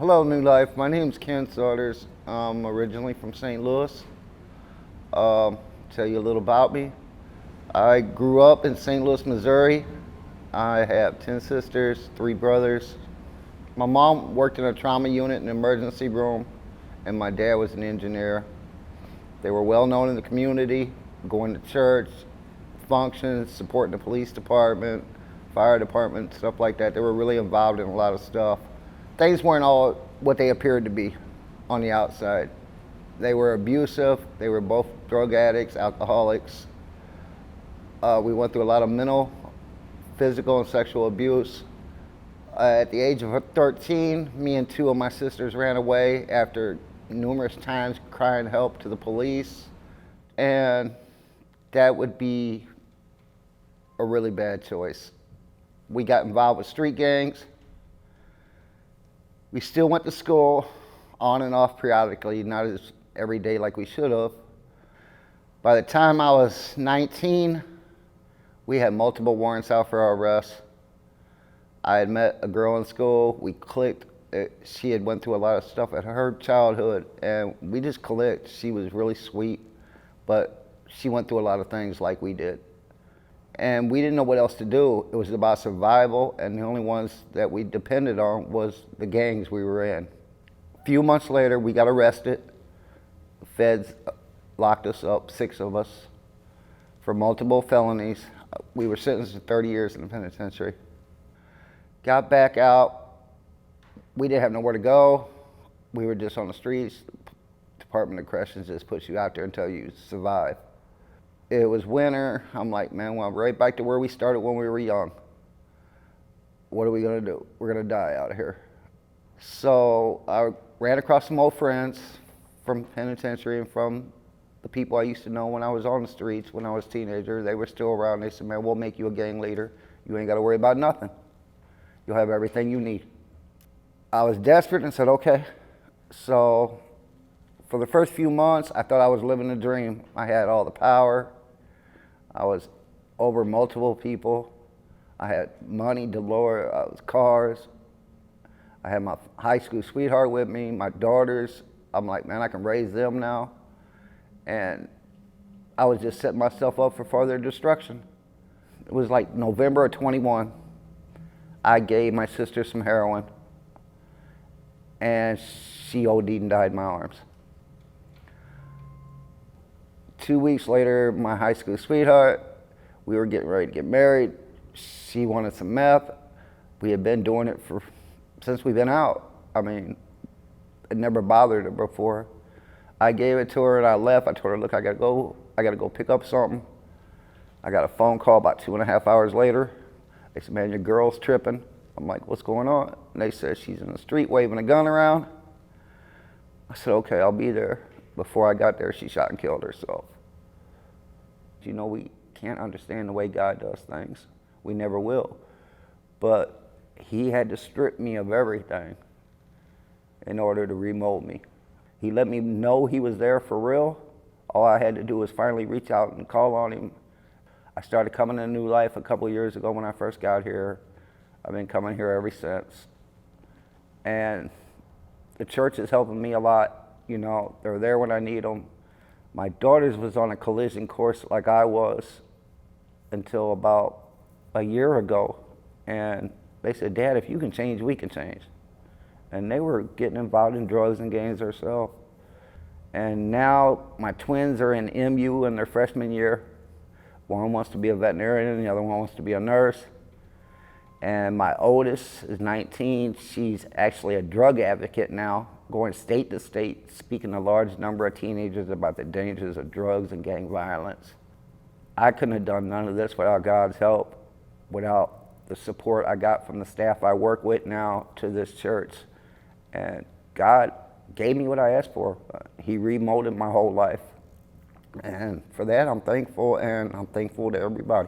Hello, New Life. My name's Ken Saunders. I'm originally from St. Louis. Tell you a little about me. I grew up in St. Louis, Missouri. I have 10 sisters, 3 brothers. My mom worked in a trauma unit in the emergency room, and my dad was an engineer. They were well known in the community, going to church, functions, supporting the police department, fire department, stuff like that. They were really involved in a lot of stuff. Things weren't all what they appeared to be on the outside. They were abusive. They were both drug addicts, alcoholics. We went through a lot of mental, physical, and sexual abuse. At the age of 13, me and 2 of my sisters ran away after numerous times crying help to the police. And that would be a really bad choice. We got involved with street gangs. We still went to school on and off periodically, not as every day like we should have. By the time I was 19, we had multiple warrants out for our arrests. I had met a girl in school. We clicked. She had went through a lot of stuff at her childhood, and we just clicked. She was really sweet, but she went through a lot of things like we did. And we didn't know what else to do. It was about survival, and the only ones that we depended on was the gangs we were in. A few months later, we got arrested. The feds locked us up, 6 of us, for multiple felonies. We were sentenced to 30 years in the penitentiary. Got back out. We didn't have nowhere to go. We were just on the streets. Department of Corrections just puts you out there until you survive. It was winter. I'm like, man, well, right back to where we started when we were young. What are we gonna do? We're gonna die out here. So I ran across some old friends from penitentiary and from the people I used to know when I was on the streets, when I was a teenager. They were still around. They said, man, we'll make you a gang leader. You ain't gotta worry about nothing. You'll have everything you need. I was desperate and said, okay. So for the first few months, I thought I was living a dream. I had all the power. I was over multiple people. I had money galore. I was cars. I had my high school sweetheart with me, my daughters. I'm like, man, I can raise them now. And I was just setting myself up for further destruction. It was like November of 21. I gave my sister some heroin, and she OD'd and died in my arms. 2 weeks later, my high school sweetheart, we were getting ready to get married. She wanted some meth. We had been doing it since we've been out. I mean, it never bothered her before. I gave it to her and I left. I told her, look, I gotta go pick up something. I got a phone call about 2.5 hours later. They said, man, your girl's tripping. I'm like, what's going on? And they said, she's in the street waving a gun around. I said, okay, I'll be there. Before I got there, she shot and killed herself. You know, we can't understand the way God does things. We never will. But he had to strip me of everything in order to remold me. He let me know he was there for real. All I had to do was finally reach out and call on him. I started coming to New Life a couple of years ago when I first got here. I've been coming here ever since. And the church is helping me a lot. You know, they're there when I need them. My daughters was on a collision course like I was until about a year ago. And they said, Dad, if you can change, we can change. And they were getting involved in drugs and gangs themselves. And now my twins are in MU in their freshman year. One wants to be a veterinarian and the other one wants to be a nurse. And my oldest is 19. She's actually a drug advocate now, going state to state, speaking to a large number of teenagers about the dangers of drugs and gang violence. I couldn't have done none of this without God's help, without the support I got from the staff I work with now to this church. And God gave me what I asked for. He remolded my whole life. And for that, I'm thankful, and I'm thankful to everybody.